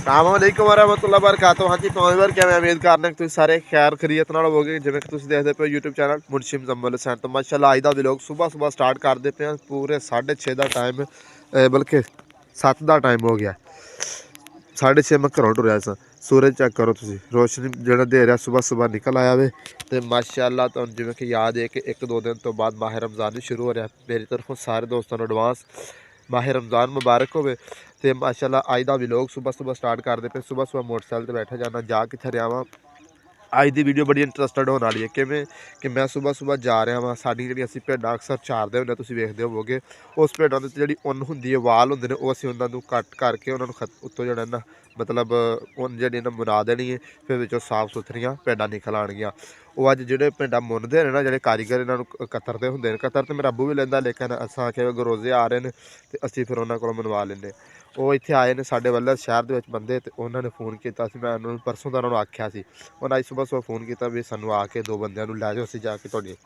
अस्सलामुअलैकुम वरहमतुल्लाहि वबरकातुहू। हाँ जी पहुँच क्या मैं उम्मीद करना कि तुम सारे खैर खरीयत नाल होवोगे। जिवें कि तुसीं देखदे पे यूट्यूब चैनल मुंशी मुज़म्मिल हुसैन। तो माशाअल्लाह अज दा व्लॉग सुबह सुबह स्टार्ट करते पे पूरे 6:30 का टाइम, बल्कि 7 का टाइम हो गया। 6:30 मैं घरों टुरिया सा। सूरज चेक करो तुसीं, रोशनी जो दे रहा सुबह सुबह निकल आया वे। तो माशाअल्लाह तो जिवें कि याद है कि 1-2 दिन तो बाद माह रमज़ान भी शुरू हो रहा। मेरी तरफों सारे दोस्तों को एडवांस माह रमज़ान मुबारक होवे। तो माशाअल्लाह अज का व्लॉग सुबह सुबह स्टार्ट करते पे। सुबह सुबह मोटरसाइकिल पर बैठा जाना, जा कित्थे रहा वां। अज की वीडियो बड़ी इंटरस्टिड होने वाली है किवें कि मैं सुबह सुबह जा रहा वां। साडी जिहड़ी असीं भेड्डां अक्सर चारदे हुंदे, तुसीं वेखदे होवोगे। उस भेड्डां दे जिहड़ी उन्न हुंदी है, वाल हुंदे ने, ओह असीं उन्हां नूं कट करके उन्हां नूं उत्तों जिहड़ा ना मतलब उन्न जिहड़ी ना मुना देनी है। फिर विचों साफ सुथरियां भेड्डां निकल आउणगीਆਂ। ਉਹ ਅੱਜ ਜਿਹੜੇ ਪਿੰਡਾਂ ਮੁੰਨਦੇ ਨੇ ਨਾ, ਜਿਹੜੇ ਕਾਰੀਗਰ ਇਹਨਾਂ ਨੂੰ ਕਤਰਦੇ ਹੁੰਦੇ ਨੇ। ਕਤਰ ਤੇ ਮੇਰਾ ਅੱਬੂ ਵੀ ਲੈਂਦਾ, ਲੇਕਿਨ ਅਸਾਂ ਆਖਿਆ ਗਰੋਜ਼ੇ ਆ ਰਹੇ ਨੇ ਤੇ ਅਸੀਂ ਫਿਰ ਉਹਨਾਂ ਕੋਲੋਂ ਮਨਵਾ ਲੈਂਦੇ। ਉਹ ਇੱਥੇ ਆਏ ਨੇ ਸਾਡੇ ਵੱਲ ਸ਼ਹਿਰ ਦੇ ਵਿੱਚ ਬੰਦੇ, ਤੇ ਉਹਨਾਂ ਨੇ फ़ोन ਕੀਤਾ ਸੀ। ਮੈਂ ਉਹਨਾਂ ਨੂੰ ਪਰਸੋਂ ਦਾ ਉਹਨਾਂ ਨੂੰ ਆਖਿਆ ਸੀ। ਉਹਨਾਂ ਅੱਜ ਸੁਬਹ ਸੁਬਹ फ़ोन ਕੀਤਾ ਵੀ ਸਾਨੂੰ ਆ ਕੇ 2 ਬੰਦਿਆਂ ਨੂੰ ਲੈ ਜਾਓ, ਅਸੀਂ ਜਾ ਕੇ ਤੁਹਾਡੀ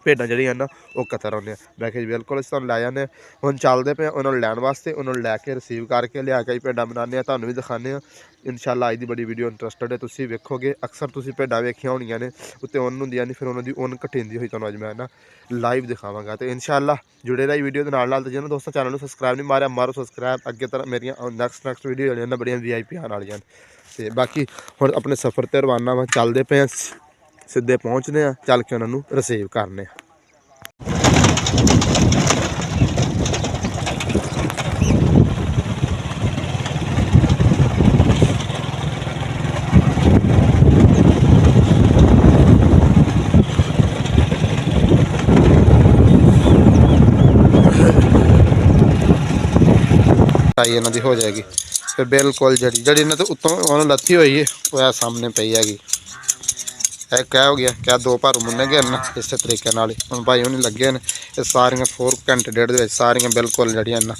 भेड्डां ਜਿਹੜੀਆਂ ना ਉਹ कतर आने। मैं कहा जी बिल्कुल ਅਸੀਂ ਤੁਹਾਨੂੰ ਲੈ ਜਾਂਦੇ। ਹੁਣ ਚੱਲਦੇ ਪਏ ਉਹਨਾਂ ਨੂੰ ਲੈਣ ਵਾਸਤੇ, ਉਹਨਾਂ ਨੂੰ ਲੈ ਕੇ ਰਿਸੀਵ ਕਰਕੇ ਲਿਆ ਕੇ भेड्डां बनाने। ਤੁਹਾਨੂੰ ਵੀ ਦਿਖਾਉਂਦੇ ਹਾਂ इंशाअल्लाह। ਅੱਜ ਦੀ ਬੜੀ ਵੀਡੀਓ ਇੰਟਰਸਟਿਡ ਹੈ, ਤੁਸੀਂ ਵੇਖੋਗੇ। ਅਕਸਰ ਤੁਸੀਂ भेड्डां ਵੇਖੀਆਂ ਹੋਣੀਆਂ ਨੇ, ਉੱਤੇ ਉੱਨ ਹੁੰਦੀਆਂ ਨੇ, ਫਿਰ ਉਹਨਾਂ ਦੀ ਉੱਨ ਘਟੀਂਦੀ ਹੋਈ ਤੁਹਾਨੂੰ ਅੱਜ ਮੈਂ ਨਾ ਲਾਈਵ ਦਿਖਾਵਾਂਗਾ। ਤੇ इंशाअल्लाह जुड़े रही वीडियो ਦੇ ਨਾਲ। ਤੇ ਜਿਹਨਾਂ ਦੋਸਤਾਂ ਚੈਨਲ ਨੂੰ ਸਬਸਕ੍ਰਾਈਬ ਨਹੀਂ ਮਾਰਿਆ, ਮਾਰੋ ਸਬਸਕ੍ਰਾਈਬ। ਅੱਗੇ ਤਰ੍ਹਾਂ ਮੇਰੀਆਂ ਨੈਕਸਟ ਵੀਡੀਓ ਜਿਹੜੀਆਂ ਨਾ ਬੜੀਆਂ VIP ਆਉਣ ਵਾਲੀਆਂ ਨੇ। ਤੇ ਬਾਕੀ ਹੁਣ ਆਪਣੇ ਸਫ਼ਰ ਤੇ ਰਵਾਨਾ ਵਾ, ਚੱਲਦੇ ਪਏ ਆ, ਸਿੱਧੇ ਪਹੁੰਚਦੇ ਆ, ਚੱਲ ਕੇ ਉਹਨਾਂ ਨੂੰ ਰਿਸੀਵ ਕਰਨੇ ਆ। ਇਹਨਾਂ ਦੀ ਹੋ ਜਾਏਗੀ ਫਿਰ ਬਿਲਕੁਲ ਜਿਹੜੀ ਇਹਨਾਂ ਤੋਂ ਉੱਤੋਂ ਉਹਨੂੰ ਲੱਥੀ ਹੋਈ ਹੈ, ਉਹ ਆ ਸਾਹਮਣੇ ਪਈ ਹੈਗੀ। ਇਹ ਕਿਆ ਹੋ ਗਿਆ, ਕਿਆ 2 ਭਾਰੂ ਮੁੰਨੇ ਗਏ ਨਾ ਇਸੇ ਤਰੀਕੇ ਨਾਲ ਹੀ। ਹੁਣ ਭਾਈ ਉਹਨੇ ਲੱਗੇ ਨੇ ਇਹ ਸਾਰੀਆਂ 4 ਘੰਟੇ ਡੇਢ ਦੇ ਵਿੱਚ ਸਾਰੀਆਂ ਬਿਲਕੁਲ ਜਿਹੜੀਆਂ ਨਾ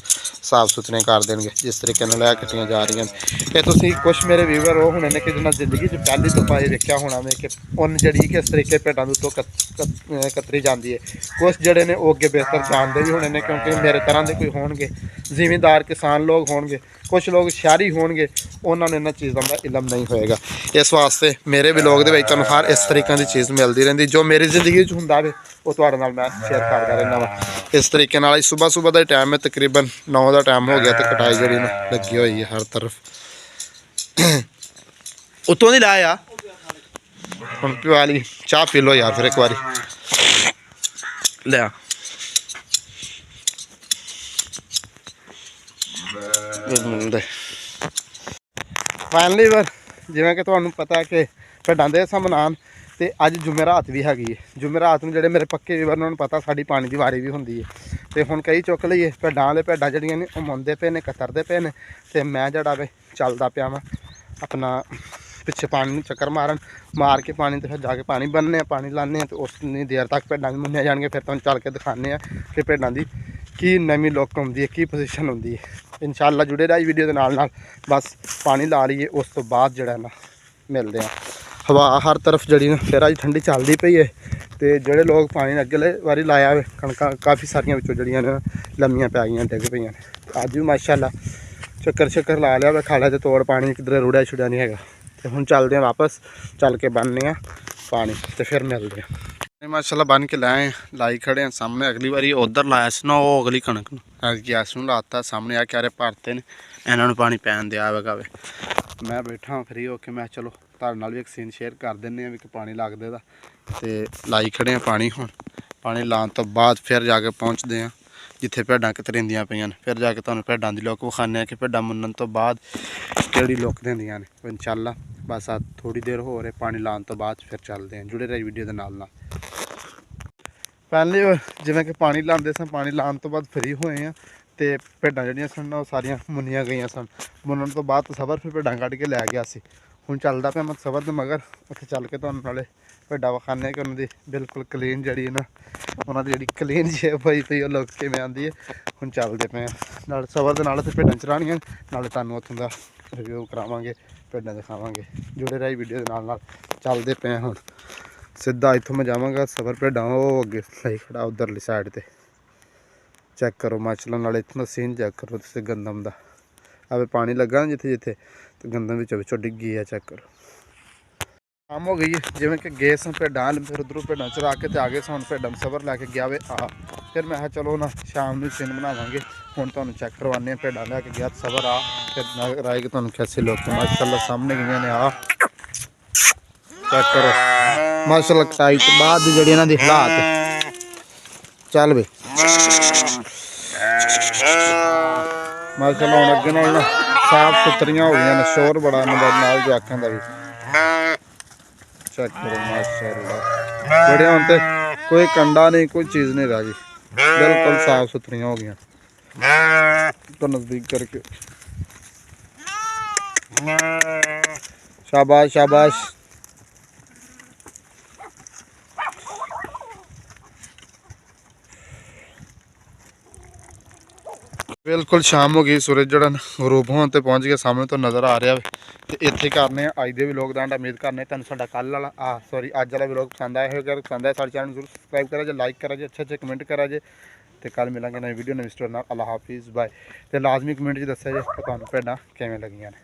ਸਾਫ ਸੁਥਰੀਆਂ ਕਰ ਦੇਣਗੇ, ਜਿਸ ਤਰੀਕੇ ਨਾਲ ਇਹ ਕੱਟੀਆਂ ਜਾ ਰਹੀਆਂ ਨੇ। ਇਹ ਤੁਸੀਂ ਕੁਛ ਮੇਰੇ ਵੀਵਰ ਉਹ ਹੋਣੇ ਨੇ ਕਿ ਜਿਹਨਾਂ ਜ਼ਿੰਦਗੀ 'ਚ ਪਹਿਲੀ ਦਫਾ ਇਹ ਵੇਖਿਆ ਹੋਣਾ ਵੇ ਕਿ ਉੱਨ ਜਿਹੜੀ ਕਿਸ ਤਰੀਕੇ ਭੇਡਾਂ ਦੇ ਉੱਤੋਂ ਕਤਰੀ ਜਾਂਦੀ ਹੈ। ਕੁਛ ਜਿਹੜੇ ਨੇ ਉਹ ਅੱਗੇ ਬਿਹਤਰ ਜਾਣਦੇ ਵੀ ਹੋਣੇ ਨੇ, ਕਿਉਂਕਿ ਮੇਰੇ ਤਰ੍ਹਾਂ ਦੇ ਕੋਈ ਹੋਣਗੇ ਜ਼ਿਮੀਂਦਾਰ ਕਿਸਾਨ ਲੋਕ ਹੋਣਗੇ, ਕੁਛ ਲੋਕ ਸ਼ਹਿਰੀ ਹੋਣਗੇ, ਉਹਨਾਂ ਨੂੰ ਇਹਨਾਂ ਚੀਜ਼ਾਂ ਦਾ ਇਲਮ ਨਹੀਂ ਹੋਏਗਾ। ਇਸ ਵਾਸਤੇ ਮੇਰੇ ਵਲੋਗ ਦੇ ਵਿੱਚ ਤੁਹਾਨੂੰ ਹਰ ਇਸ ਤਰੀਕੇ ਦੀ ਚੀਜ਼ ਮਿਲਦੀ ਰਹਿੰਦੀ, ਜੋ ਮੇਰੀ ਜ਼ਿੰਦਗੀ ਵਿੱਚ ਹੁੰਦਾ ਵੇ ਉਹ ਤੁਹਾਡੇ ਨਾਲ ਮੈਂ ਸ਼ੇਅਰ ਕਰਦਾ ਰਹਿੰਦਾ ਵਾ। ਇਸ ਤਰੀਕੇ ਨਾਲ ਸੁਬਹ ਸੁਬਹ ਦਾ ਟਾਈਮ ਹੈ, ਤਕਰੀਬਨ 9 ਦਾ ਟਾਈਮ ਹੋ ਗਿਆ ਤੇ ਕਟਾਈ ਜਿਹੜੀ ਨਾ ਲੱਗੀ ਹੋਈ ਹੈ ਹਰ ਤਰਫ। ਉੱਤੋਂ ਦੀ ਲਾਇਆ ਹੁਣ ਪਿਵਾ ਲਈ, ਚਾਹ ਪੀ ਲਓ ਯਾਰ ਫਿਰ ਇੱਕ ਵਾਰੀ ਲਿਆ। ਫਾਈਨਲੀ ਵਰ ਜਿਵੇਂ ਕਿ ਤੁਹਾਨੂੰ ਪਤਾ ਕਿ ਭੇਡਾਂ ਦੇ ਸਾਹਮਣੇ ਤੇ ਅੱਜ ਜੁਮੇਰਾਤ ਵੀ ਹੈਗੀ ਹੈ। ਜੁਮੇਰਾਤ ਨੂੰ ਜਿਹੜੇ ਮੇਰੇ ਪੱਕੇ ਵੀਰ ਉਹਨਾਂ ਨੂੰ ਪਤਾ ਸਾਡੀ ਪਾਣੀ ਦੀ ਵਾਰੀ ਵੀ ਹੁੰਦੀ ਹੈ। ਤੇ ਹੁਣ ਕਈ ਚੁੱਕ ਲਈਏ ਭੇਡਾਂ ਵਾਲੇ, ਭੇਡਾਂ ਜਿਹੜੀਆਂ ਨੇ ਉਹ ਮੁੰਨਦੇ ਪਏ ਨੇ, ਕਤਰਦੇ ਪਏ ਨੇ। ਤੇ ਮੈਂ ਜਿਹੜਾ ਵੇ ਚੱਲਦਾ ਪਿਆ ਵਾਂ ਆਪਣਾ ਪਿੱਛੇ ਪਾਣੀ ਨੂੰ ਚੱਕਰ ਮਾਰ ਕੇ ਪਾਣੀ ਤੇ ਫਿਰ ਜਾ ਕੇ ਪਾਣੀ ਬੰਨ੍ਹਦੇ ਆ, ਪਾਣੀ ਲਾਉਂਦੇ ਆ। ਤੇ ਉਨੀ ਦੇਰ ਤੱਕ ਭੇਡਾਂ ਵੀ ਮੁੰਨੀਆਂ ਜਾਣਗੀਆਂ। ਫਿਰ ਤੁਹਾਨੂੰ ਚੱਲ ਕੇ ਦਿਖਾਉਂਦੇ ਆ ਕਿ ਭੇਡਾਂ ਦੀ ਕੀ ਨਵੀਂ ਲੁੱਕ ਹੁੰਦੀ ਹੈ, ਕੀ ਪੋਜੀਸ਼ਨ ਹੁੰਦੀ ਹੈ। इंशाअल्लाह जुड़े रहा वीडियो के नाल बस पानी ला लीए, उस तो बाद जड़ा ना मिलते हैं। हवा हर तरफ जड़ी ना फिर अज ठंडी चलती पई है। तो जोड़े लोग पानी अगले वारी लाया कणकां काफ़ी सारियां विचों जड़ियां ने लम्मियां पै गई डिग पई। अज भी माशाअल्लाह चक्कर ला लिया, खाला तो तोड़ पानी किधर रुड़िया छुड़िया नहीं है। तो हुण चलते हैं वापस, चल के बन्ने पानी तो फिर मिलते हैं। माशाअल्लाह बन के लाए लाई खड़े हैं सामने। अगली बारी उधर लाया से ना वो अगली कणक गैस में लाता सामने आ क्यारे भरते ने, इन्होंने पानी पैन दिया होगा वे। मैं बैठा फ्री होके, मैं चलो तुहाडे नाल भी एक सीन शेयर कर देने भी कि पानी लगदे दा। ते लाई खड़े हैं पानी। हुण पानी लाने तो बाद फिर जाके पहुँचते हैं जिथे भेड्डां कतरिंदियां पईयां ने। फिर जाके तुहानूं भेड्डां दी लुक विखाने कि भेड्डां मुन्नण तो बाद किहड़ी लुक दिंदियां ने। इंशाअल्लाह बस आ थोड़ी देर हो रहे पानी लाने तो बाद फिर चलते हैं। जुड़े रहे वीडियो के नाल। पहले जिवें कि पानी लाते सन, पानी लाने तो बाद फ्री होए हैं तो भेड्डां जिहड़ियां सन वो सारियां मुन्नियां गईयां सन। मुन्नण तो बाद तसवर फिर भेड्डां कढ के लै गया सी। हुण चलदा पिया मैं तसवर दे मगर, उत्थे चल के तुहानूं नाले भेड्डां विखाने कि उन्हां दी बिल्कुल क्लीन जिहड़ी ना उन्हां दी जिहड़ी क्लीन शेप होई पई ओह लुक किवें आंदी है। हुण चलदे पे नाल तसवर दे नाल ते भेड्डां चराणियां, नाले तुहानूं उत्थों दा रिव्यू करावांगे, भेड्डां दिखावांगे। जुड़े रही वीडियो दे नाल चलदे पे हुण सीधा इत्थों मैं जावांगा सफर भेड्डां वो अगे लाई खड़ा उधरली साइड ते। चेक करो माशाअल्लाह, नाले इत्थों दा सीन चेक करो तुसीं गंदम दा। आवे पानी लगा ना जिथे जिथे तो गंदम विचों डिग्गी है। चेक करो शाम हो गई है जिवें कि गए सन भेडां फिर उधरों भेडां चरा के तो आ गए सन भेडां सबर लैके गया वे आ फिर मैं चलो ना शाम में सीन बनावांगे। हुण तुहानूं चेक करवाने भेडां लैके गया सबर आ फिर नज़र आएगी तुहानूं कैसे लोग माशाअल्लाह सामने गई ने आ चेक करो माशाअल्लाह कटाई तो बाद जी इन्हां दी हालात चल बे माशाअल्लाह हुण अगे नाल साफ सुथरियां हो गई ने शोर बड़ा नाल जवाकां दा भी चेक करो माशाअल्लाह बढ़िया। हुण ते कोई कंडा नहीं कोई चीज़ नहीं रह गई बिल्कुल साफ सुथरियां हो गई तो नज़दीक करके शाबाश शाबाश। बिल्कुल शाम हो गई सूरज जड़ा गरूब होने ते पहुँच गया सामने तो नज़र आ रहा है तो इत्थे करने अज दे व्लॉग दा उम्मीद करने तुहानूं साडा कल वाला सॉरी अज वाला व्लॉग पसंद आया होगा। पसंद आया साडे चैनल जरूर सबसक्राइब करा जे लाइक करा जे अच्छे कमेंट करा जे तो कल मिलांगे नई वीडियो नवी स्टोरी नाल। अल्लाह हाफिज़ बाय। तो लाजमी कमेंट च दस्सिया जे तुहानूं भेडां किवें लगियां ने।